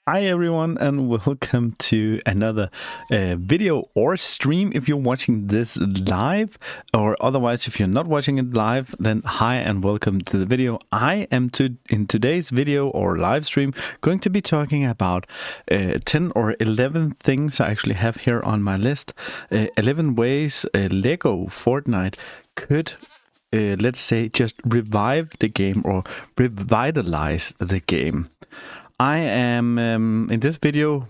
Hi everyone and welcome to another video or stream if you're watching this live, or otherwise if you're not watching it live, then hi and welcome to the video. I am in today's video or live stream going to be talking about 10 or 11 things I actually have here on my list. 11 ways Lego Fortnite could let's say just revive the game or revitalize the game. I am in this video.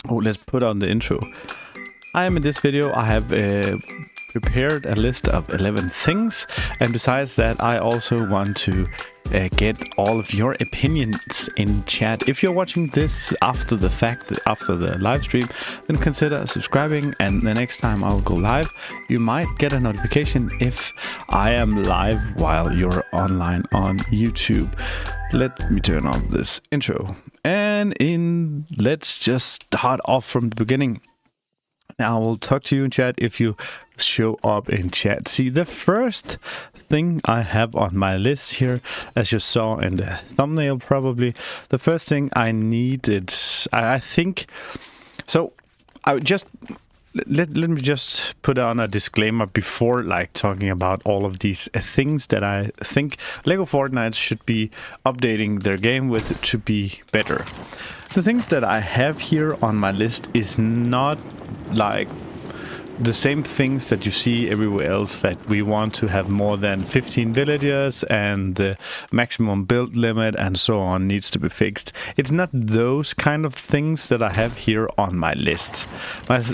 Oh, let's put on the intro. I am in this video. I have prepared a list of 11 things, and besides that, I also want to get all of your opinions in chat. If you're watching this after the fact, after the live stream, then consider subscribing, and the next time I'll go live, you might get a notification if I am live while you're online on YouTube. Let me turn on this intro, and let's just start off from the beginning. Now I will talk to you in chat if you show up in chat. See, the first thing I have on my list here, as you saw in the thumbnail probably, the first thing I needed, I think, so I would just, let me just put on a disclaimer before talking about all of these things that I think Lego Fortnite should be updating their game with to be better. The things that I have here on my list is not like the same things that you see everywhere else, that we want to have more than 15 villagers and the maximum build limit and so on needs to be fixed. It's not those kind of things that I have here on my list.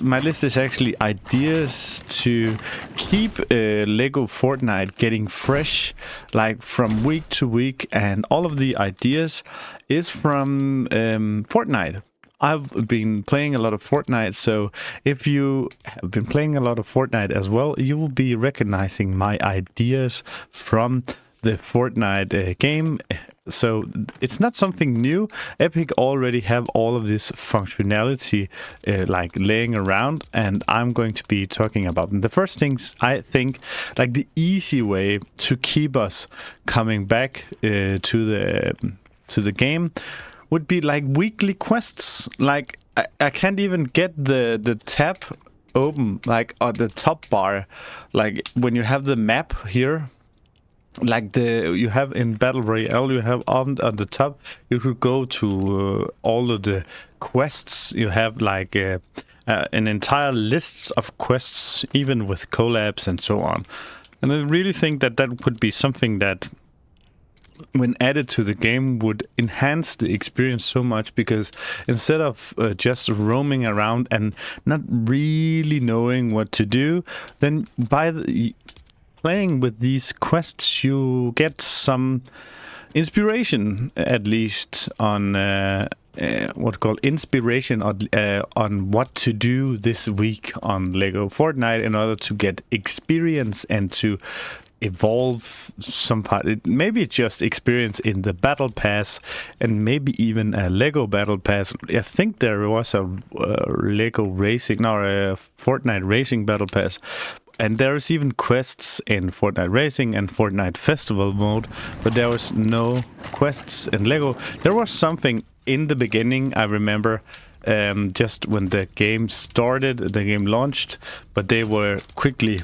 My list is actually ideas to keep Lego Fortnite getting fresh, like from week to week, and all of the ideas is from Fortnite. I've been playing a lot of Fortnite, so if you have been playing a lot of Fortnite as well, you will be recognizing my ideas from the Fortnite game. So it's not something new. Epic already have all of this functionality like laying around, and I'm going to be talking about them. The first things I think, like the easy way to keep us coming back to the game, would be like weekly quests. Like I can't even get the tab open, like on the top bar, like when you have the map here, like you have in Battle Royale, you have on the top, you could go to all of the quests. You have like an entire list of quests, even with collabs and so on. And I really think that that would be something that, when added to the game, would enhance the experience so much, because instead of just roaming around and not really knowing what to do, then by playing with these quests you get some inspiration, at least on inspiration on what to do this week on Lego Fortnite in order to get experience and to evolve some part. Maybe just experience in the battle pass, and maybe even a Lego battle pass. I think there was a Lego racing, or a Fortnite racing battle pass, and there's even quests in Fortnite racing and Fortnite festival mode, but there was no quests in Lego. There was something in the beginning, I remember, just when the game started, the game launched, but they were quickly,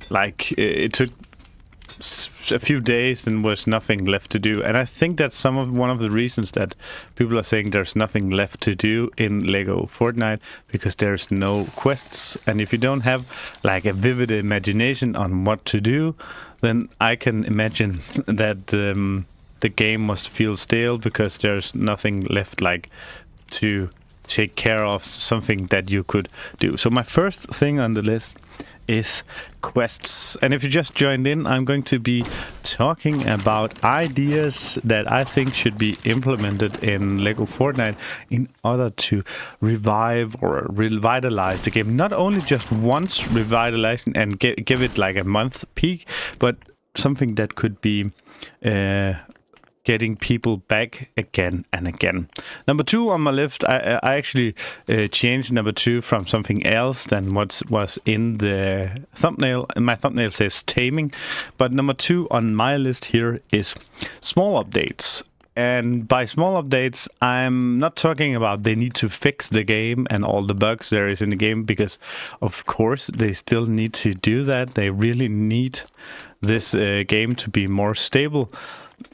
like, it took a few days and was nothing left to do. And I think that's one of the reasons that people are saying there's nothing left to do in Lego Fortnite, because there's no quests. And if you don't have like a vivid imagination on what to do, then I can imagine that the game must feel stale, because there's nothing left like to take care of, something that you could do. So my first thing on the list is quests. And if you just joined in, I'm going to be talking about ideas that I think should be implemented in Lego Fortnite in order to revive or revitalize the game. Not only just once revitalizing and give it like a month peak, but something that could be getting people back again and again. Number 2 on my list, I actually changed number 2 from something else than what was in the thumbnail. My thumbnail says taming, but number 2 on my list here is small updates. And by small updates, I'm not talking about they need to fix the game and all the bugs there is in the game, because of course they still need to do that. They really need this game to be more stable.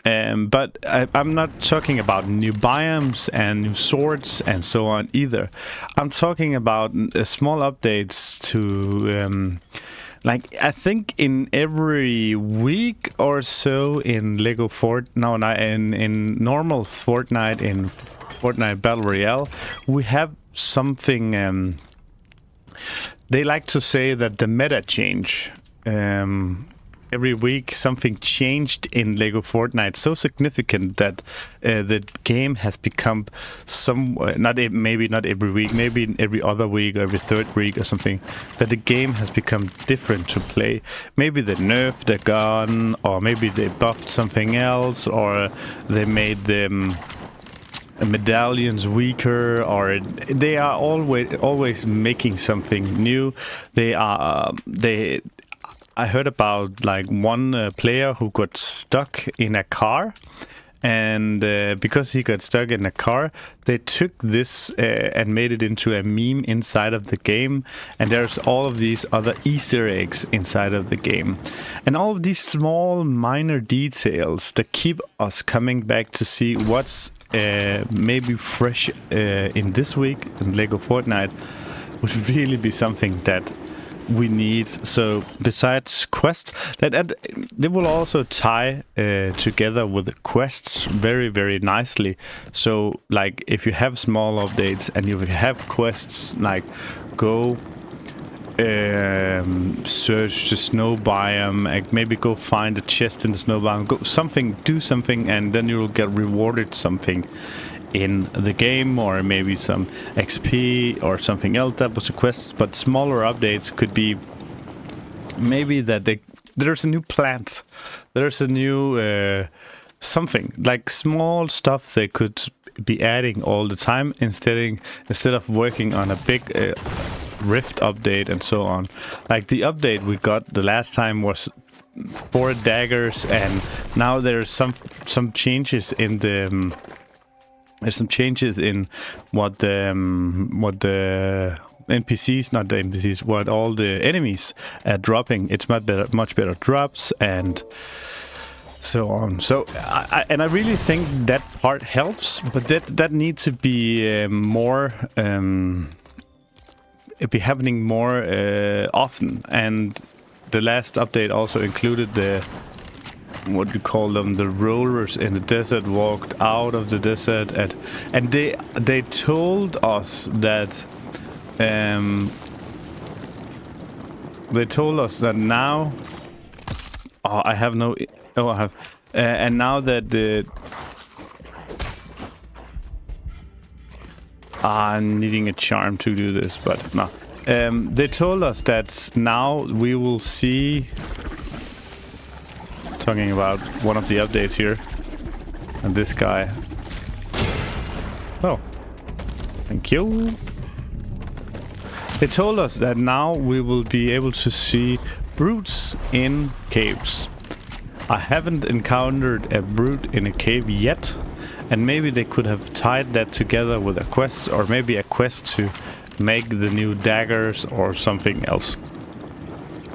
But I'm not talking about new biomes and new swords and so on either. I'm talking about small updates to... like, I think in every week or so in in normal Fortnite, in Fortnite Battle Royale, we have something, they like to say that the meta change. Every week something changed in Lego Fortnite so significant that the game has become maybe not every week, maybe every other week or every third week or something, that the game has become different to play. Maybe they nerfed the gun, or maybe they buffed something else, or they made them medallions weaker, or they are always making something new. I heard about like one player who got stuck in a car, and because he got stuck in a car, they took this and made it into a meme inside of the game, and there's all of these other Easter eggs inside of the game, and all of these small minor details that keep us coming back to see what's maybe fresh in this week in Lego Fortnite would really be something that we need. So besides quests, that they will also tie together with quests very, very nicely. So like if you have small updates and you have quests, like go search the snow biome, like maybe go find a chest in the snow biome, do something, and then you will get rewarded something in the game, or maybe some XP or something else. That was a quest. But smaller updates could be maybe that there's a new plant, there's a new something, like small stuff they could be adding all the time instead of working on a big Rift update and so on. Like the update we got the last time was 4 daggers, and now there's some changes in the there's some changes in what the NPCs, not the NPCs, what all the enemies are dropping. It's much better drops and so on. So I really think that part helps, but that needs to be more be happening more often. And the last update also included the, what you call them, the rollers in the desert walked out of the desert, and they told us that now and now that I'm needing a charm to do this, but no. They told us that now we will see, talking about one of the updates here, and this guy. Oh, thank you. They told us that now we will be able to see brutes in caves. I haven't encountered a brute in a cave yet, and maybe they could have tied that together with a quest, or maybe a quest to make the new daggers or something else.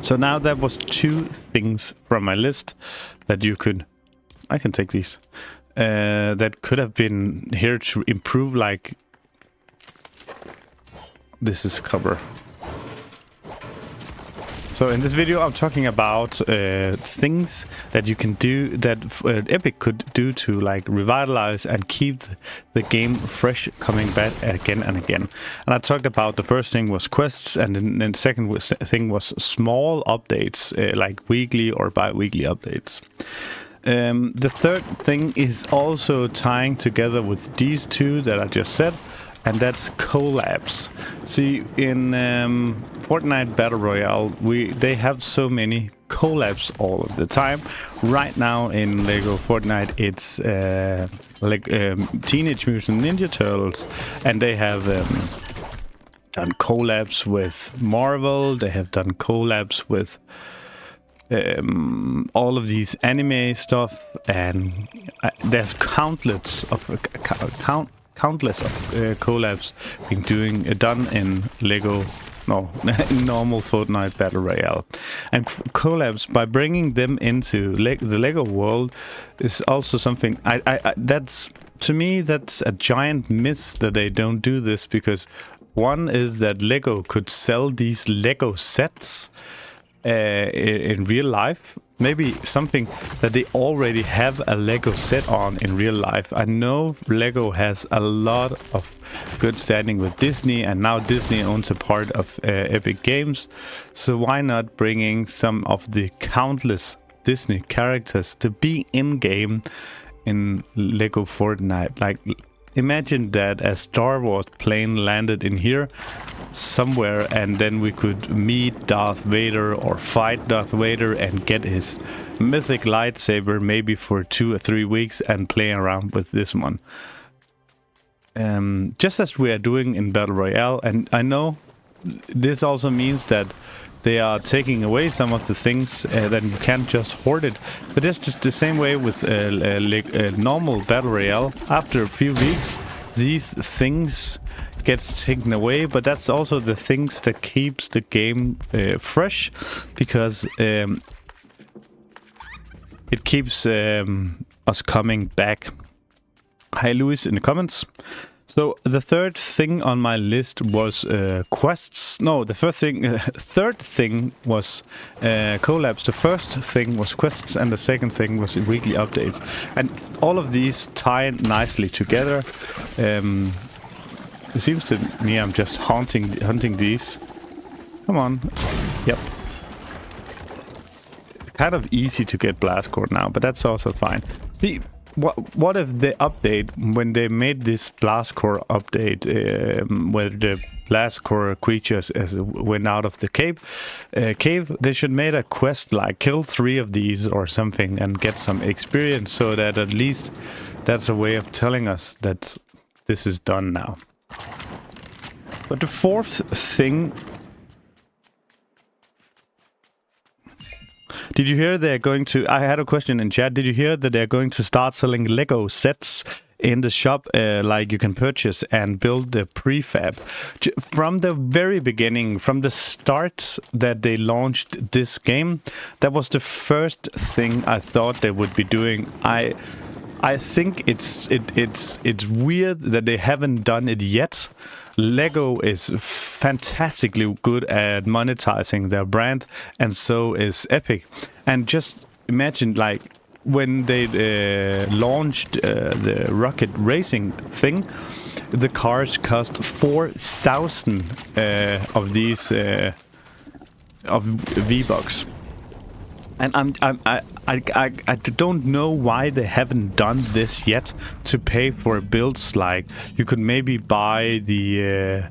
So now that was 2 things from my list that you could, I can take these, that could have been here to improve. Like this is cover. So in this video I'm talking about things that you can do, that Epic could do to like revitalize and keep the game fresh, coming back again and again. And I talked about, the first thing was quests, and then the second thing was small updates, like weekly or bi-weekly updates. The third thing is also tying together with these 2 that I just said, and that's collabs. See, in Fortnite Battle Royale, they have so many collabs all of the time. Right now in Lego Fortnite, it's like Teenage Mutant Ninja Turtles, and they have done collabs with Marvel. They have done collabs with all of these anime stuff, and there's countless of collabs being done in Lego. No, normal Fortnite Battle Royale. And collabs, by bringing them into the Lego world, is also something that's, to me, that's a giant miss that they don't do this, because one is that Lego could sell these Lego sets in real life. Maybe something that they already have a Lego set on in real life. I know Lego has a lot of good standing with Disney, and now Disney owns a part of Epic Games. So why not bringing some of the countless Disney characters to be in-game in Lego Fortnite? Like, imagine that a Star Wars plane landed in here somewhere, and then we could meet Darth Vader or fight Darth Vader and get his mythic lightsaber maybe for 2 or 3 weeks and play around with this one. Just as we are doing in Battle Royale. And I know this also means that they are taking away some of the things that you can't just hoard it. But it's just the same way with normal Battle Royale. After a few weeks, these things gets taken away, but that's also the things that keeps the game fresh, because it keeps us coming back. Hi Louis in the comments. So the third thing on my list was quests. No, the third thing was collabs. The first thing was quests, and the second thing was weekly updates. And all of these tie nicely together. It seems to me I'm just hunting these. Come on. Yep. It's kind of easy to get blast core now, but that's also fine. See, what if the update, when they made this blast core update, where the blast core creatures went out of the cave, they should make a quest like kill 3 of these or something and get some experience, so that at least that's a way of telling us that this is done now. But the fourth thing... Did you hear they're going to... I had a question in chat. Did you hear that they're going to start selling Lego sets in the shop, like you can purchase and build the prefab? From the very beginning, from the start that they launched this game, that was the first thing I thought they would be doing. I think it's weird that they haven't done it yet. Lego is fantastically good at monetizing their brand, and so is Epic. And just imagine, like, when they launched the rocket racing thing, the cars cost 4,000 of these of V-Bucks. And I don't know why they haven't done this yet, to pay for builds. Like, you could maybe buy the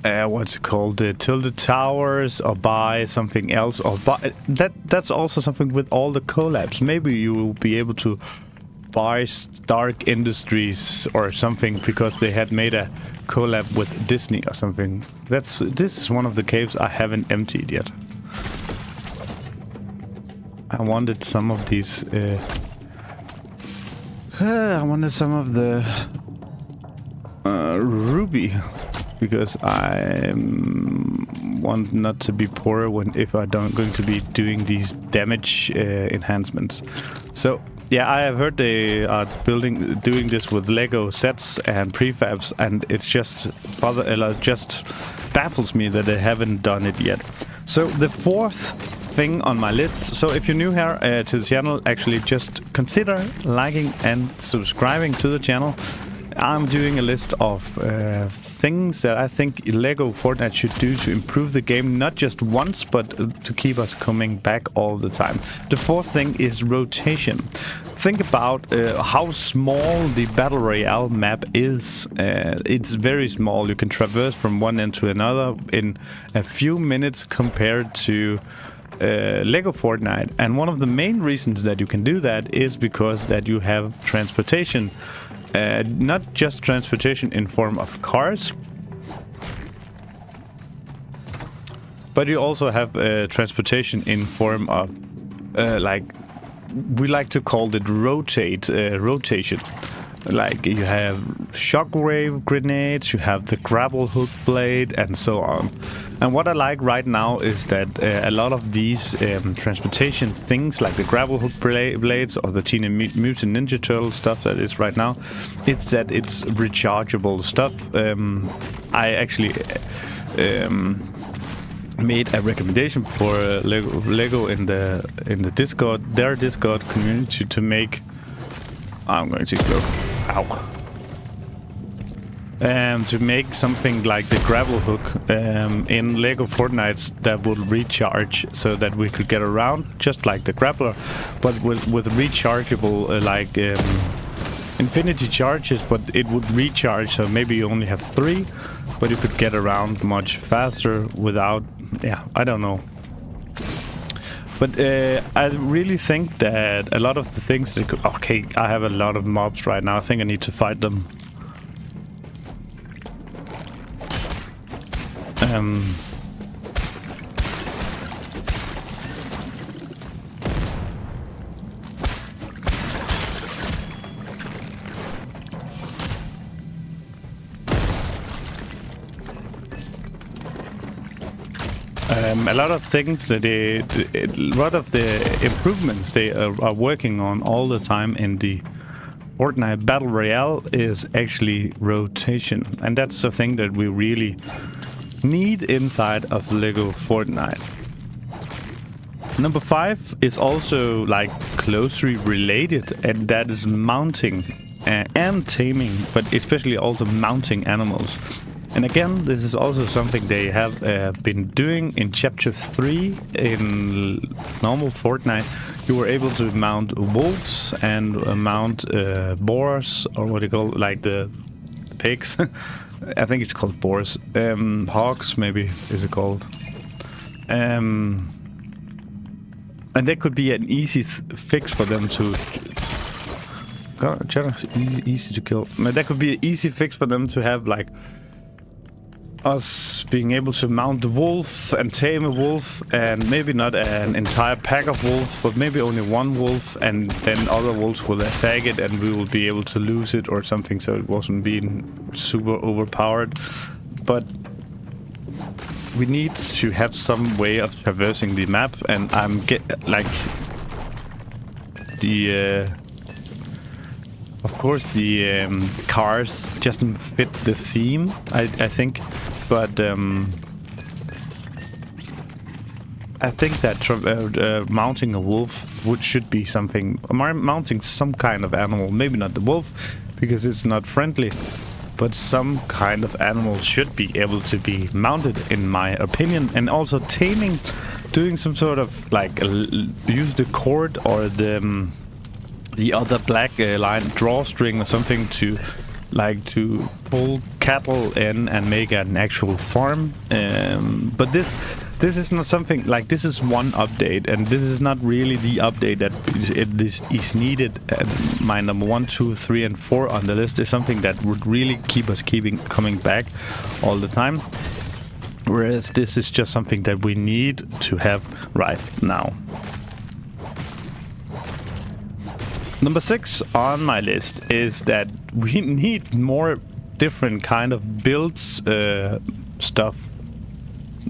what's it called, the Tilted Towers, or buy something else, or buy that's also something with all the collabs. Maybe you will be able to buy Stark Industries or something because they had made a collab with Disney or something. This is one of the caves I haven't emptied yet. I wanted some of these. I wanted some of the ruby, because I want not to be poor if I don't going to be doing these damage enhancements. So yeah, I have heard they are doing this with Lego sets and prefabs, and it's just baffles me that they haven't done it yet. So the fourth thing on my list. So if you're new here to the channel, actually just consider liking and subscribing to the channel. I'm doing a list of things that I think Lego Fortnite should do to improve the game, not just once, but to keep us coming back all the time. The fourth thing is rotation. Think about how small the Battle Royale map is. It's very small. You can traverse from one end to another in a few minutes compared to Lego Fortnite. And one of the main reasons that you can do that is because that you have transportation. Not just transportation in form of cars, but you also have transportation in form of like we like to call it rotation. Like you have shockwave grenades, you have the grapple hook blade, and so on. And what I like right now is that a lot of these transportation things, like the grapple hook blades or the Teenage Mutant Ninja Turtle stuff that is right now, it's that it's rechargeable stuff. I actually made a recommendation for Lego in the Discord, their Discord community, to make. I'm going to explode. Ow. To make something like the grapple hook in Lego Fortnite that would recharge, so that we could get around just like the grappler, but with rechargeable infinity charges. But it would recharge, so maybe you only have 3, but you could get around much faster without. Yeah, I don't know. But I really think that a lot of the things that could... Okay, I have a lot of mobs right now. I think I need to fight them. A lot of things that a lot of the improvements they are working on all the time in the Fortnite Battle Royale is actually rotation, and that's the thing that we really need inside of Lego Fortnite. Number 5 is also like closely related, and that is mounting and taming, but especially also mounting animals. And again, this is also something they have been doing in Chapter 3 in normal Fortnite. You were able to mount wolves and mount boars, or what do you call it, like the pigs. I think it's called boars. Hogs, maybe, is it called. And that could be an easy fix for them to... God, easy to kill. That could be an easy fix for them to have, like... us being able to mount the wolf and tame a wolf, and maybe not an entire pack of wolves, but maybe only one wolf, and then other wolves will attack it and we will be able to lose it or something, so it wasn't being super overpowered. But we need to have some way of traversing the map, and I'm of course, the cars just fit the theme, I think, but I think that mounting a wolf should be something. Mounting some kind of animal, maybe not the wolf, because it's not friendly, but some kind of animal should be able to be mounted, in my opinion. And also taming, doing some sort of like use the cord or the other black line drawstring or something to pull cattle in and make an actual farm. But this is not something like, this is one update, and this is not really the update that is needed. My number 1, 2, 3, and 4 on the list is something that would really keep us coming back all the time. Whereas this is just something that we need to have right now. Number 6 on my list is that we need more different kind of builds stuff.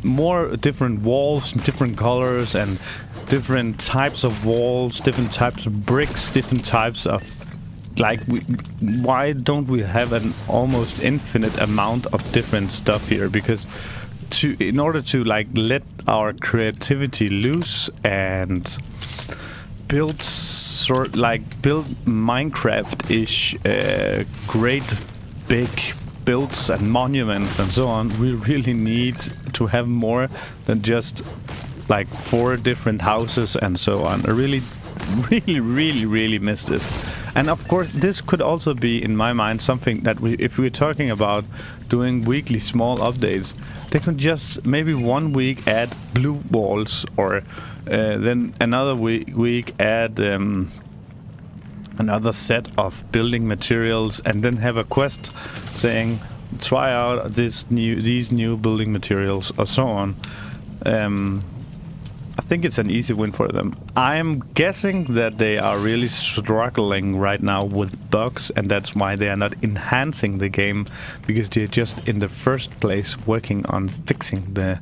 More different walls, different colors, and different types of walls, different types of bricks, different types of... Like, why don't we have an almost infinite amount of different stuff here? Because in order to like let our creativity loose and build Minecraft-ish great big builds and monuments and so on, we really need to have more than just like 4 different houses and so on. I really miss this. And of course, this could also be, in my mind, something that if we're talking about doing weekly small updates, they could just maybe one week add blue walls, or then another week add another set of building materials, and then have a quest saying try out these new building materials or so on. I think it's an easy win for them. I'm guessing that they are really struggling right now with bugs, and that's why they are not enhancing the game, because they're just in the first place working on fixing the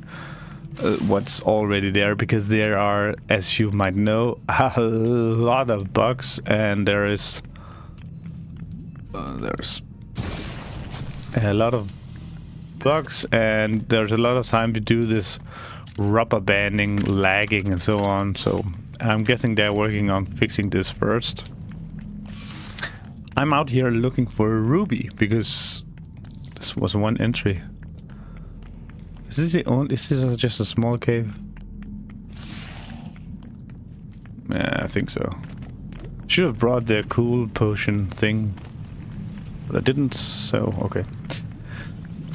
what's already there, because there are, as you might know, a lot of bugs, and there's a lot of bugs, and there's a lot of time to do this rubber banding, lagging, and so on. So I'm guessing they're working on fixing this first. I'm out here looking for a ruby because this was one entry. Is this the only? Is this just a small cave? Yeah, I think so. Should have brought the cool potion thing, but I didn't. So okay.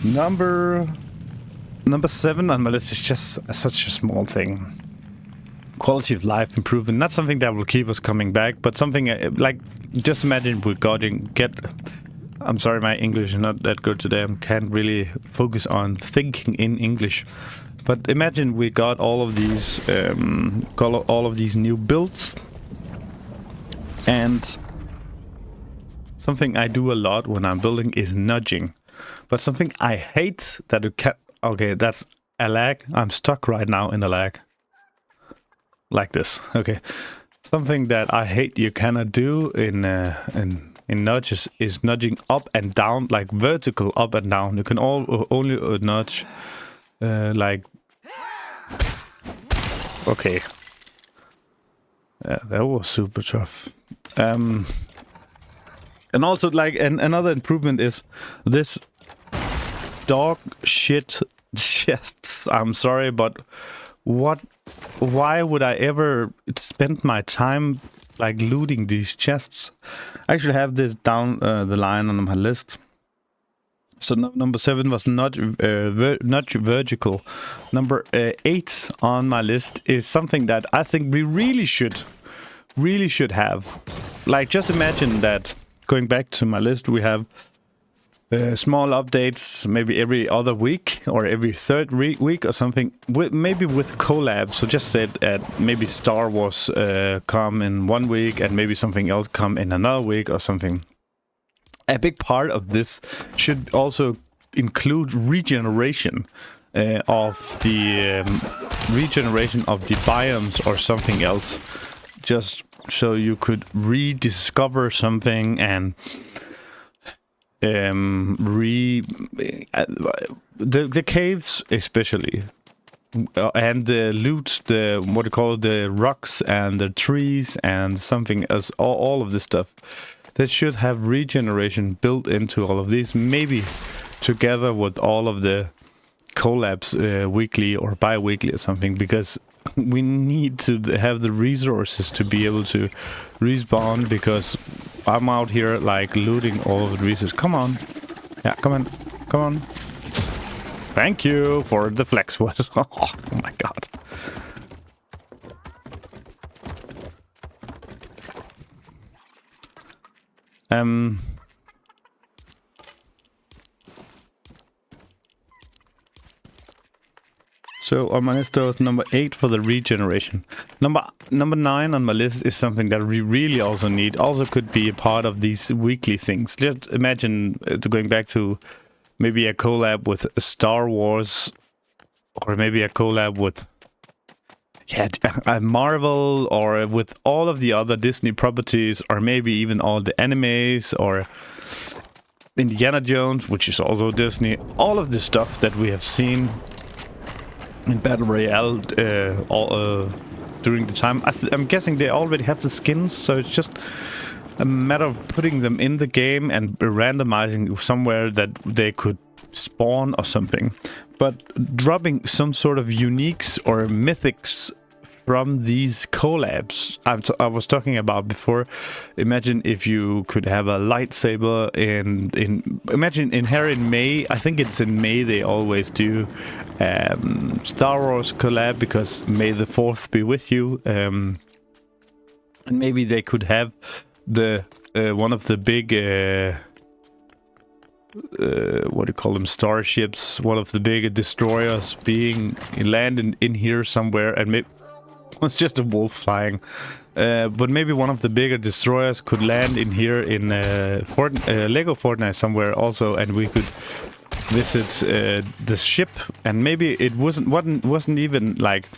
Number 7 on my list is just such a small thing. Quality of life improvement, not something that will keep us coming back, but something like, just imagine we I'm sorry, my English is not that good today. I can't really focus on thinking in English. But imagine we got all of these new builds, and something I do a lot when I'm building is nudging. But something I hate that it can. Okay, that's a lag. I'm stuck right now in a lag. Like this. Okay. Something that I hate you cannot do in nudges is nudging up and down, like vertical up and down. You can only nudge like. Okay. Yeah, that was super tough. And also, like, another improvement is this dog shit chests. I'm sorry, but why would I ever spend my time like looting these chests? I actually have this down the line on my list. So number 7 was not vertical. Number 8 on my list is something that I think we really should have. Like, just imagine that, going back to my list, we have small updates maybe every other week or every third week or something, maybe with collabs. So just said maybe Star Wars come in 1 week and maybe something else come in another week or something. A big part of this should also include regeneration of the biomes or something else, just so you could rediscover something and the caves especially, and the loot, the rocks and the trees and something else, all of this stuff that should have regeneration built into all of these, maybe together with all of the collabs weekly or bi-weekly or something, because we need to have the resources to be able to respawn, because I'm out here like looting all of the resources. Come on. Yeah, come on. Thank you for the flex wood. Oh my god. So on my list was number 8 for the regeneration. Number 9 on my list is something that we really also need. Also could be a part of these weekly things. Just imagine going back to maybe a collab with Star Wars, or maybe a collab with Marvel, or with all of the other Disney properties, or maybe even all the animes, or Indiana Jones, which is also Disney. All of the stuff that we have seen in Battle Royale during the time. I'm guessing they already have the skins, so it's just a matter of putting them in the game and randomizing somewhere that they could spawn or something. But dropping some sort of uniques or mythics from these collabs I was talking about before. Imagine if you could have a lightsaber imagine in here in May, I think it's in May they always do Star Wars collab, because May the 4th be with you, and maybe they could have the one of the big what do you call them, starships, one of the bigger destroyers being landed in here somewhere, and maybe it's just a wolf flying. But maybe one of the bigger destroyers could land in here in Lego Fortnite somewhere also, and we could visit the ship, and maybe it wasn't even like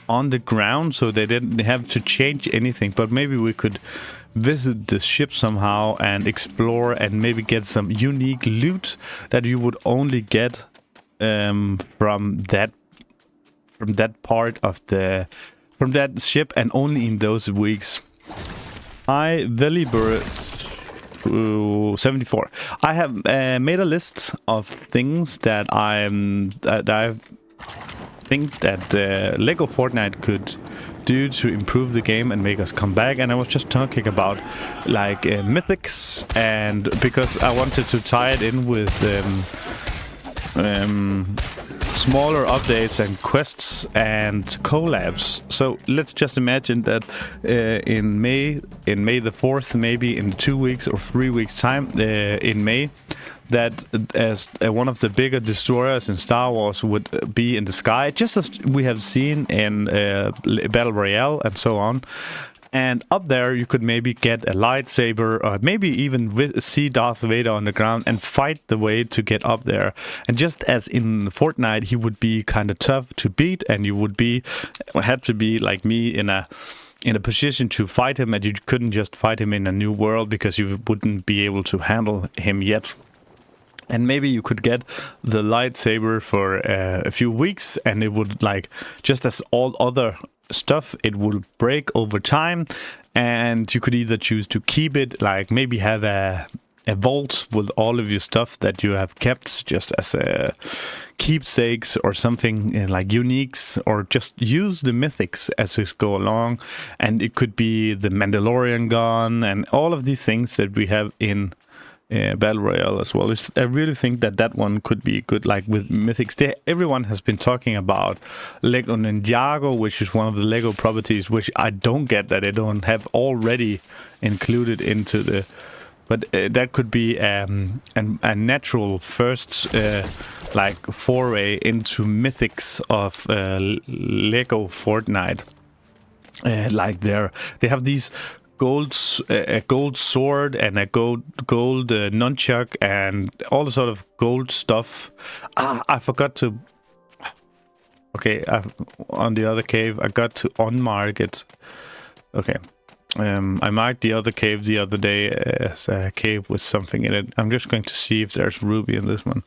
on the ground, so they didn't have to change anything, but maybe we could visit the ship somehow and explore and maybe get some unique loot that you would only get from that part of from that ship, and only in those weeks. Hi, Velibur 74. I have made a list of things that I think that Lego Fortnite could do to improve the game and make us come back. And I was just talking about like mythics, and because I wanted to tie it in with smaller updates and quests and collabs. So let's just imagine that in May the 4th, maybe in 2 weeks or 3 weeks time, in May, that as one of the bigger destroyers in Star Wars would be in the sky, just as we have seen in Battle Royale and so on. And up there you could maybe get a lightsaber, or maybe even see Darth Vader on the ground and fight the way to get up there. And just as in Fortnite, he would be kind of tough to beat, and you would have to be like me in a position to fight him, and you couldn't just fight him in a new world because you wouldn't be able to handle him yet. And maybe you could get the lightsaber for a few weeks, and it would, like, just as all other stuff, it will break over time, and you could either choose to keep it, like maybe have a vault with all of your stuff that you have kept just as keepsakes or something like uniques, or just use the mythics as we go along. And it could be the Mandalorian gun and all of these things that we have in Battle Royale as well. I really think that one could be good, like with mythics. Everyone has been talking about Lego Ninjago, which is one of the Lego properties, which I don't get that they don't have already included into the. But that could be a natural first like foray into mythics of Lego Fortnite. Like they have these a gold sword and a gold nunchuck and all the sort of gold stuff. I forgot to. Okay, on the other cave, I got to unmark it. Okay, I marked the other cave the other day as a cave with something in it. I'm just going to see if there's ruby in this one.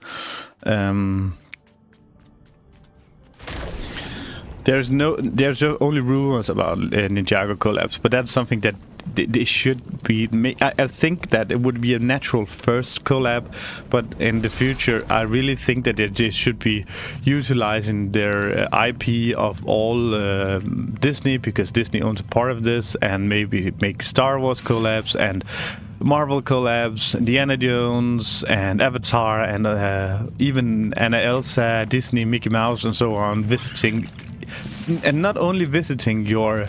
There's only rumors about Ninjago collabs, but that's something that they should be. I think that it would be a natural first collab, but in the future, I really think that they should be utilizing their IP of all Disney, because Disney owns a part of this, and maybe make Star Wars collabs and Marvel collabs, Indiana Jones and Avatar, and even Anna Elsa, Disney, Mickey Mouse, and so on, visiting. And not only visiting your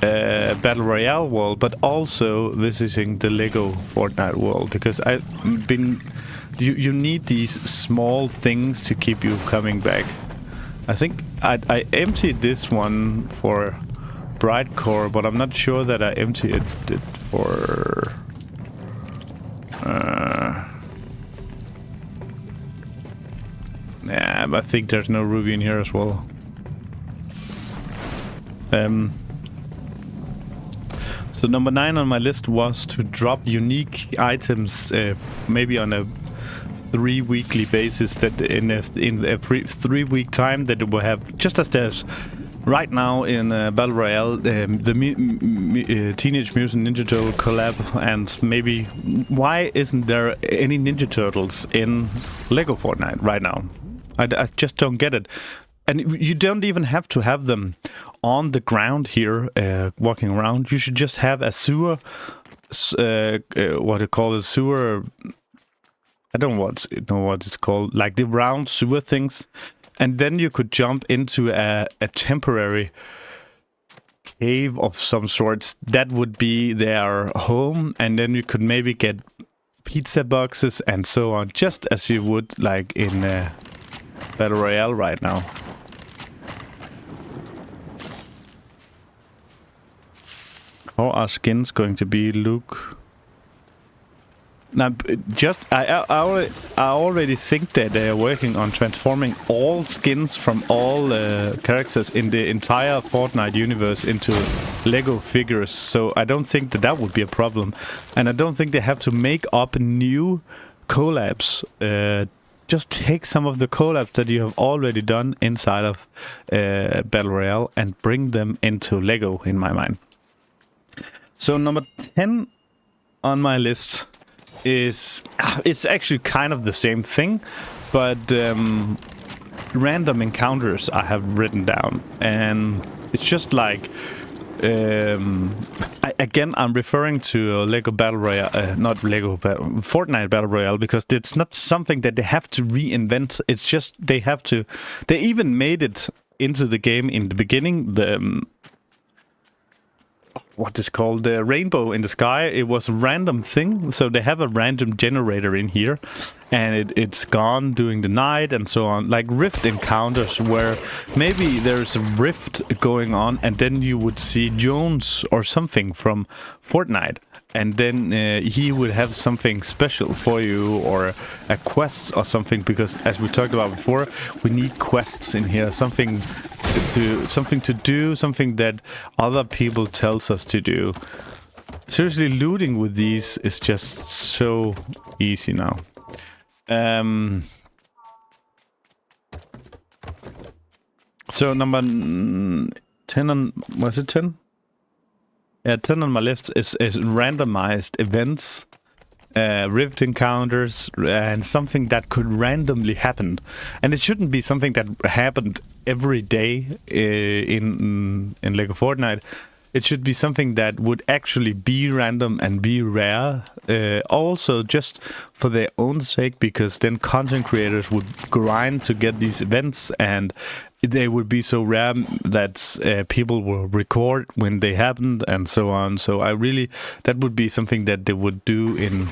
Battle Royale world, but also visiting the Lego Fortnite world, because you need these small things to keep you coming back. I think I emptied this one for Bright Core, but I'm not sure that I emptied it for yeah, but I think there's no ruby in here as well. So number 9 on my list was to drop unique items, maybe on a 3 weekly basis. That in a 3 week time, that it will have, just as there's right now in Battle Royale, the Teenage Mutant Ninja Turtle collab, and maybe why isn't there any Ninja Turtles in Lego Fortnite right now? I just don't get it. And you don't even have to have them on the ground here, walking around. You should just have a sewer, what you call a sewer. I don't know what it's called, like the round sewer things, and then you could jump into a temporary cave of some sorts. That would be their home, and then you could maybe get pizza boxes and so on, just as you would like in Battle Royale right now. How are skins going to be, Luke? Now, I already think that they are working on transforming all skins from all characters in the entire Fortnite universe into Lego figures. So I don't think that that would be a problem, and I don't think they have to make up new collabs. Just take some of the collabs that you have already done inside of Battle Royale and bring them into Lego, in my mind. So number 10 on my list is, it's actually kind of the same thing, but random encounters I have written down, and it's just like again, I'm referring to Lego Battle Royale, not Lego Fortnite Battle Royale, because it's not something that they have to reinvent. It's just they even made it into the game in the beginning. The what is called the rainbow in the sky, it was a random thing, so they have a random generator in here, and it's gone during the night and so on, like rift encounters where maybe there's a rift going on and then you would see Jones or something from Fortnite, and then he would have something special for you, or a quest or something, because as we talked about before, we need quests in here, something to do, something that other people tells us to do. Seriously, looting with these is just so easy now. So number 10 on, was it 10? Yeah, 10 on my list is randomized events, rift encounters, and something that could randomly happen. And it shouldn't be something that happened every day in Lego Fortnite. It should be something that would actually be random and be rare, also just for their own sake, because then content creators would grind to get these events, and they would be so rare that people will record when they happened and so on. So that would be something that they would do in...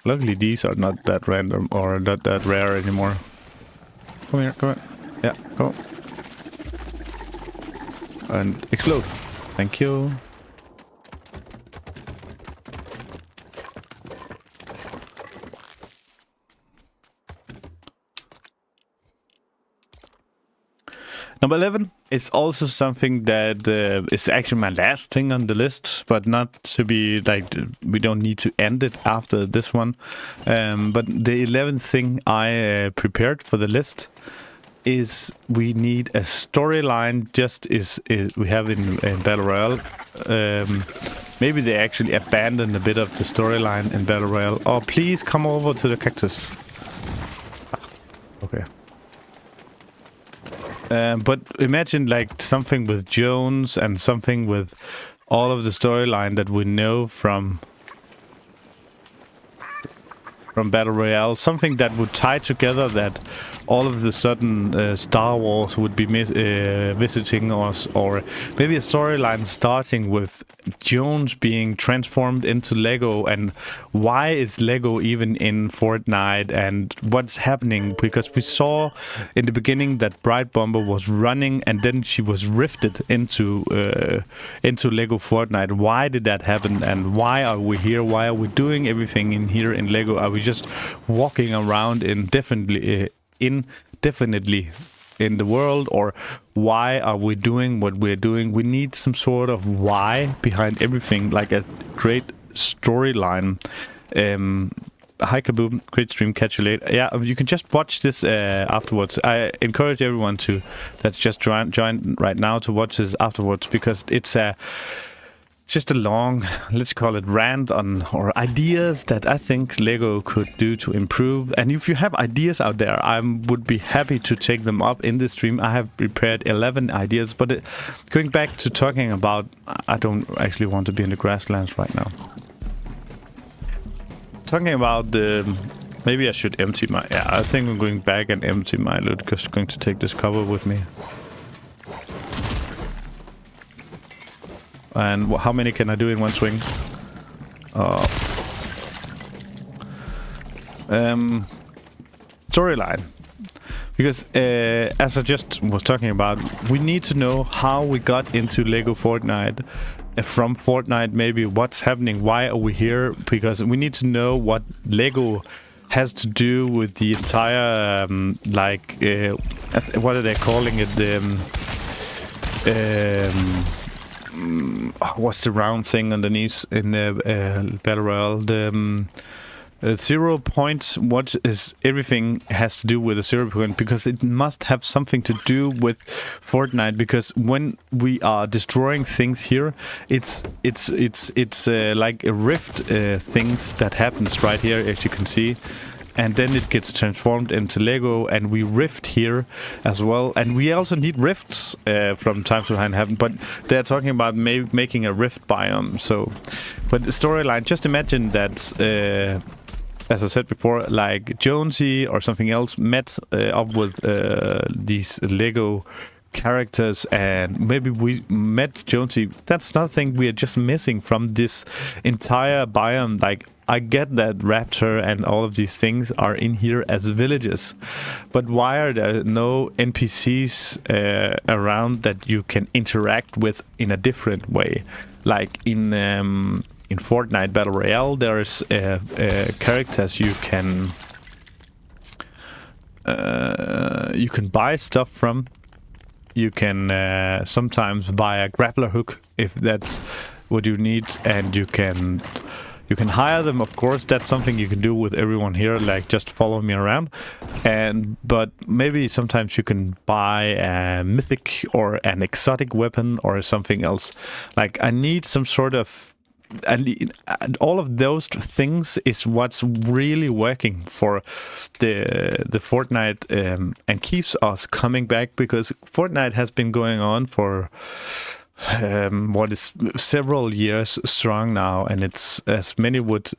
Luckily these are not that random or not that rare anymore. Come here, come on. Yeah, go. And explode. Thank you. Number 11 is also something that is actually my last thing on the list, but not to be like, we don't need to end it after this one. But the 11th thing I prepared for the list is we need a storyline, just is we have in Battle Royale. Maybe they actually abandoned a bit of the storyline in Battle Royale. Oh, please come over to the cactus. Okay. But imagine like something with Jones and something with all of the storyline that we know from Battle Royale, something that would tie together, that all of a sudden Star Wars would be visiting us, or maybe a storyline starting with Jones being transformed into Lego, and why is Lego even in Fortnite and what's happening, because we saw in the beginning that Bright Bomber was running and then she was rifted into Lego Fortnite. Why did that happen, and why are we here? Why are we doing everything in here in Lego? Are we just walking around indefinitely in the world, or why are we doing what we're doing? We need some sort of why behind everything, like a great storyline. Hi Kaboom, great stream, catch you later. Yeah, you can just watch this afterwards. I encourage everyone that's just join right now to watch this afterwards, because it's just a long, let's call it rant on, or ideas that I think Lego could do to improve. And if you have ideas out there, I would be happy to take them up in this stream. I have prepared 11 ideas, but going back to talking about, I don't actually want to be in the grasslands right now. Talking about maybe I should empty my, I think I'm going back and empty my loot, because I'm going to take this cover with me. And how many can I do in one swing? Storyline. Because as I just was talking about, we need to know how we got into Lego Fortnite. From Fortnite, maybe what's happening, why are we here? Because we need to know what Lego has to do with the entire, what are they calling it? What's the round thing underneath in the Battle Royale? 0 points. What is everything has to do with the 0 point, because it must have something to do with Fortnite. Because when we are destroying things here, it's like a rift things that happens right here, as you can see, and then it gets transformed into Lego, and we rift here as well. And we also need rifts from time to time happen, but they're talking about making a rift biome. So, but the storyline, just imagine that. As I said before, like Jonesy or something else met up with these Lego characters, and maybe we met Jonesy. That's nothing we are just missing from this entire biome. Like, I get that Raptor and all of these things are in here as villages, but why are there no NPCs around that you can interact with in a different way? Like in Fortnite Battle Royale, there's characters you can buy stuff from. You can sometimes buy a grappler hook if that's what you need, and you can hire them. Of course, that's something you can do with everyone here, like just follow me around. But maybe sometimes you can buy a mythic or an exotic weapon or something else. Like, I need some sort of. And all of those things is what's really working for the Fortnite and keeps us coming back, because Fortnite has been going on for what is several years strong now, and it's, as many would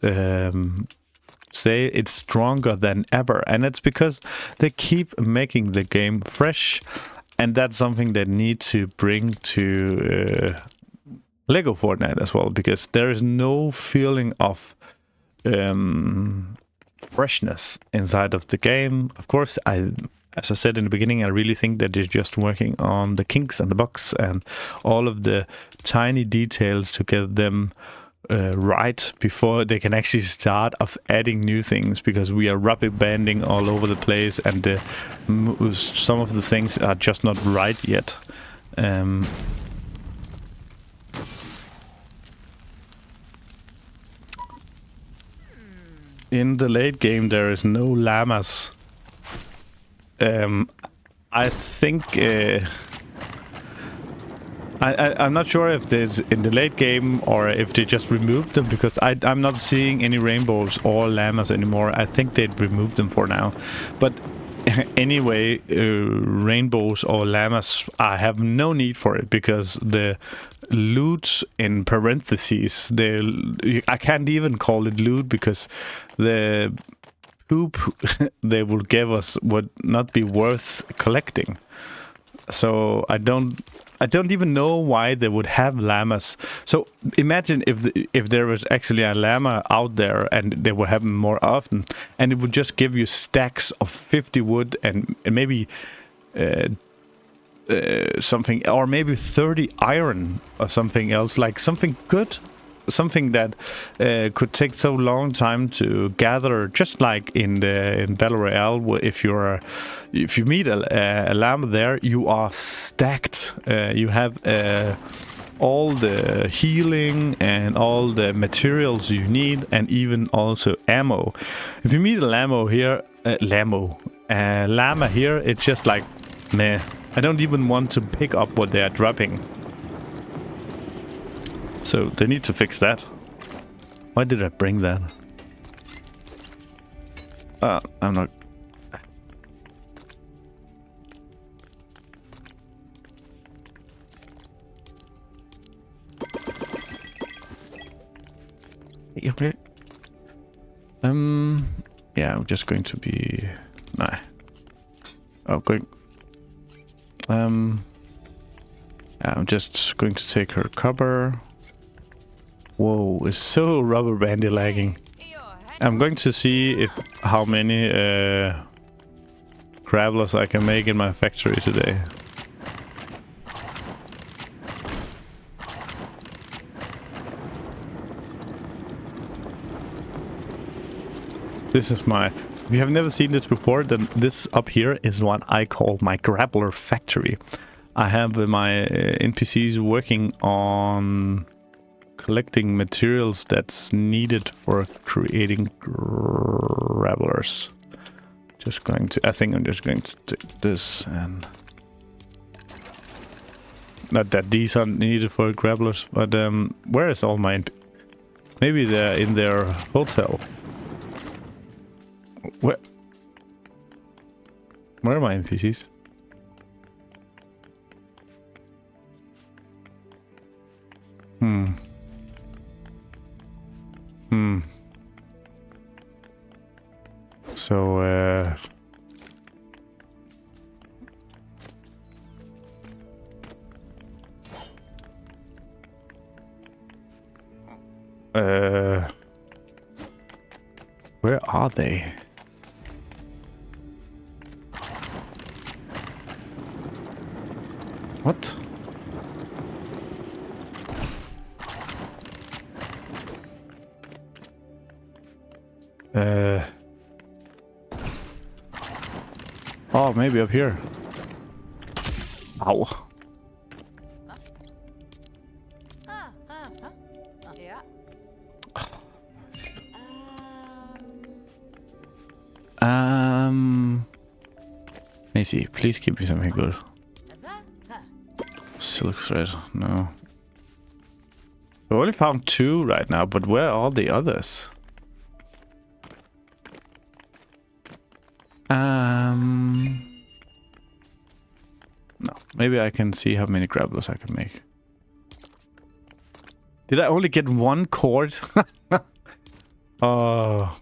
say, it's stronger than ever, and it's because they keep making the game fresh, and that's something they need to bring to Lego Fortnite as well, because there is no feeling of freshness inside of the game. Of course, as I said in the beginning, I really think that they're just working on the kinks and the bugs and all of the tiny details to get them right before they can actually start of adding new things, because we are rubber banding all over the place, and some of the things are just not right yet. In the late game, there is no llamas. I think I'm not sure if there's in the late game or if they just removed them, because I'm not seeing any rainbows or llamas anymore. I think they'd removed them for now. But anyway, rainbows or llamas, I have no need for it, because the loot in parentheses, I can't even call it loot, because the poop they will give us would not be worth collecting. So I don't even know why they would have llamas. So imagine if there was actually a llama out there, and they would have them more often, and it would just give you stacks of 50 wood and maybe something, or maybe 30 iron or something else, like something good, something that could take so long time to gather, just like in Battle Royale. If you meet a llama there, you are stacked. You have all the healing and all the materials you need, and even also ammo. If you meet a llama here, it's just like, meh. I don't even want to pick up what they are dropping. So they need to fix that. Why did I bring that? I'm not... Okay. Yeah, I'm just going to be... Nah. Oh, going... Yeah, I'm just going to take her cover. Whoa, it's so rubber bandy lagging. I'm going to see if how many grapplers I can make in my factory today. This is my... If you have never seen this before, then this up here is what I call my grappler factory. I have my NPCs working on collecting materials that's needed for creating grapplers. Just going to... I think I'm just going to take this and... Not that these are needed for grapplers, but where is all my... Maybe they're in their hotel. Where are my NPCs? So, where are they? What? Oh, maybe up here. Ow. Let me see. Please give me something good. Silk thread, no. I only found 2 right now, but where are the others? No, maybe I can see how many grapplers I can make. Did I only get 1 cord? Oh,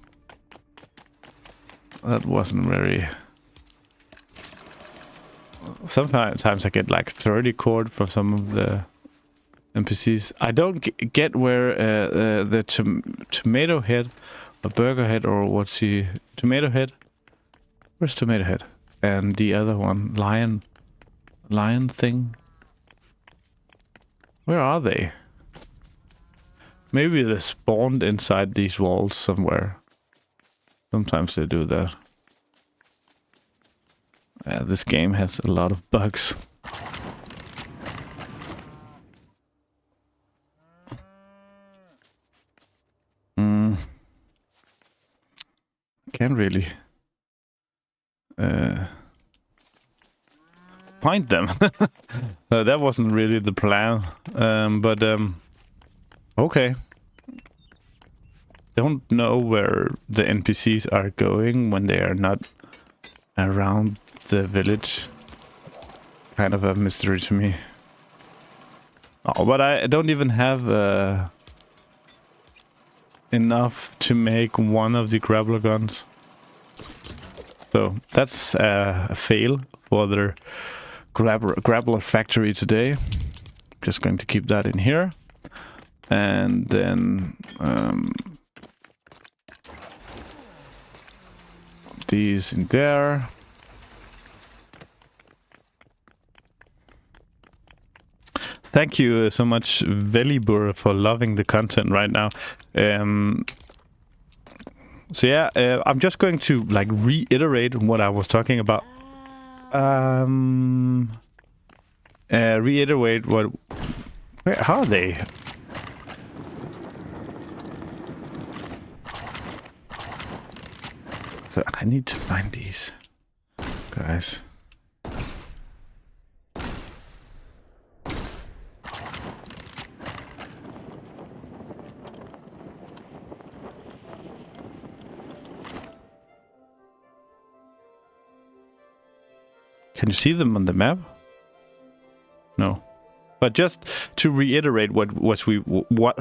that wasn't very... Sometimes I get like 30 cord from some of the NPCs. I don't get where the tomato head, or burger head, or what's he? Tomato head? Where's tomato head? And the other one, lion thing. Where are they? Maybe they spawned inside these walls somewhere. Sometimes they do that. Yeah, this game has a lot of bugs. Can't really find them. That wasn't really the plan, but okay. Don't know where the NPCs are going when they are not around the village. Kind of a mystery to me. Oh, but I don't even have enough to make one of the grappler guns. So that's a fail for their grappler factory today. Just going to keep that in here. And then these in there. Thank you so much, Velibur, for loving the content right now. So yeah, I'm just going to like reiterate what I was talking about. Reiterate what... Where are they? So I need to find these guys. Can you see them on the map? No. But just to reiterate what we were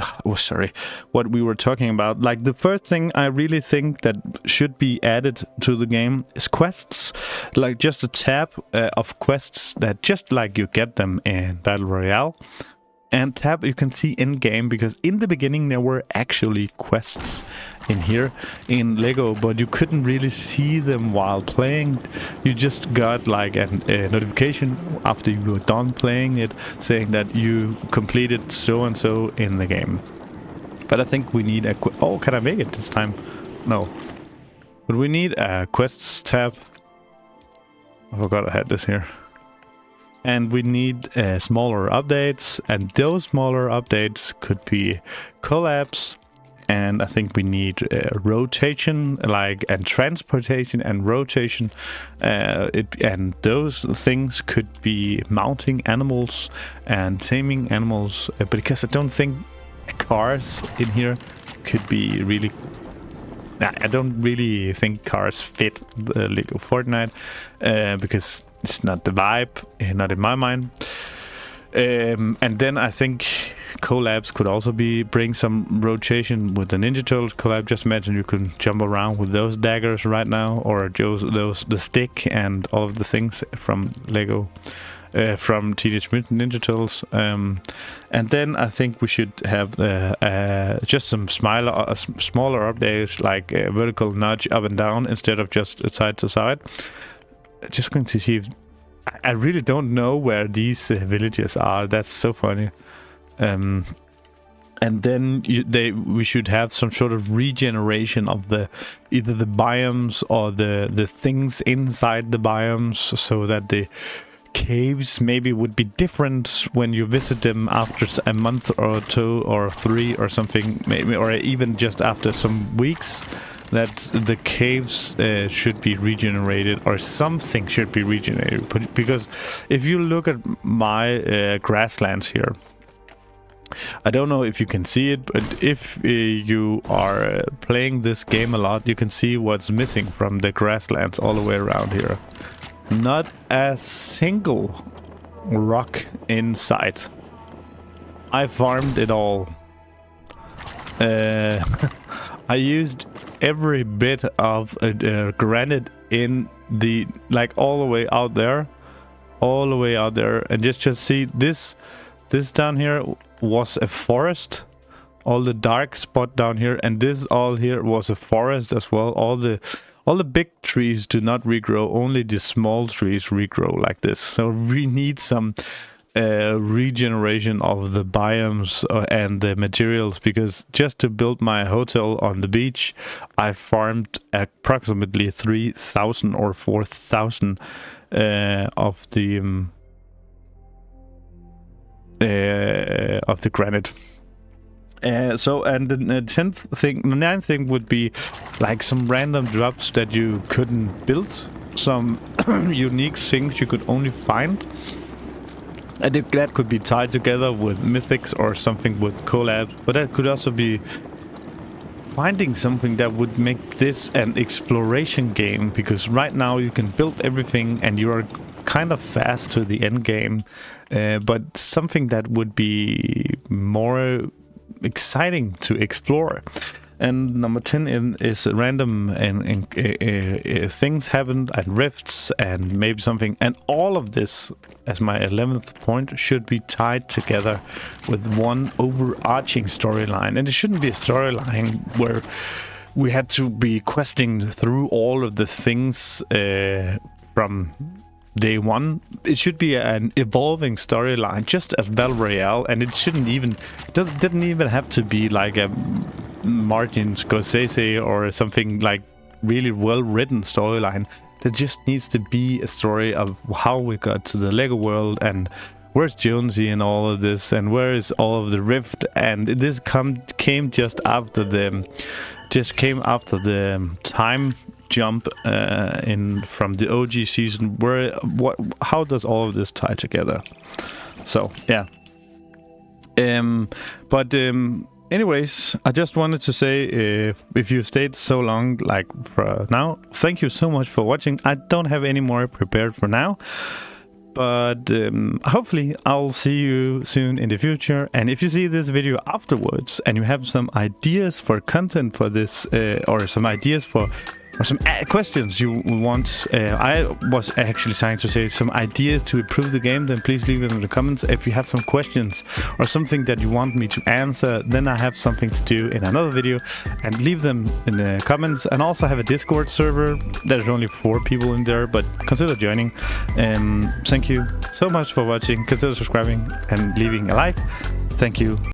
talking about, like the first thing I really think that should be added to the game is quests, like just a tab of quests that just like you get them in Battle Royale, and tab you can see in game, because in the beginning there were actually quests in here in Lego, but you couldn't really see them while playing. You just got like a notification after you were done playing it saying that you completed so and so in the game. But I think we need a oh, can I make it this time? No, but we need a quests tab. I forgot I had this here. And we need smaller updates, and those smaller updates could be collabs, and I think we need rotation, like, and transportation and rotation. And those things could be mounting animals and taming animals, because I don't think cars in here could be really... I don't really think cars fit the Lego Fortnite, because it's not the vibe, not in my mind. And then I think collabs could also bring some rotation with the Ninja Turtles collab. Just imagine you can jump around with those daggers right now, or the stick and all of the things from Lego, from Teenage Mutant Ninja Turtles. And then I think we should have just some smaller updates, like a vertical nudge up and down instead of just side to side. Just going to see if... I really don't know where these villages are. That's so funny. And then we should have some sort of regeneration of either the biomes or the things inside the biomes, so that the caves maybe would be different when you visit them after a month or 2 or 3 or something, maybe, or even just after some weeks. That the caves should be regenerated, or something should be regenerated. Because if you look at my grasslands here, I don't know if you can see it, but if you are playing this game a lot, you can see what's missing from the grasslands all the way around here. Not a single rock in sight. I farmed it all. I used every bit of granite in the, like, all the way out there, and just see this down here was a forest. All the dark spot down here, and this all here was a forest as well. All the big trees do not regrow, only the small trees regrow like this. So we need some regeneration of the biomes and the materials, because just to build my hotel on the beach, I farmed approximately 3,000 or 4,000 of the granite. So, and the 9th thing would be like some random drops that you couldn't build, some unique things you could only find. And if that could be tied together with mythics or something with collabs, but that could also be finding something that would make this an exploration game, because right now you can build everything and you are kind of fast to the end game, but something that would be more exciting to explore. And number 10 is random and things happen and rifts and maybe something. And all of this, as my 11th point, should be tied together with one overarching storyline. And it shouldn't be a storyline where we had to be questing through all of the things from day one. It should be an evolving storyline, just as Battle Royale, and it didn't even have to be like a Martin Scorsese or something like really well written storyline. There just needs to be a story of how we got to the Lego world, and where's Jonesy and all of this, and where is all of the rift. And this came just after the time jump from the OG season. How does all of this tie together? So yeah. Anyways, I just wanted to say, if you stayed so long, like for now, thank you so much for watching. I don't have any more prepared for now, but hopefully I'll see you soon in the future. And if you see this video afterwards and you have some ideas for content for this, or some ideas for or some questions you want. I was actually trying to say some ideas to improve the game, then please leave it in the comments. If you have some questions or something that you want me to answer, then I have something to do in another video, and leave them in the comments. And also have a Discord server. There's only 4 people in there, but consider joining. Thank you so much for watching. Consider subscribing and leaving a like. Thank you.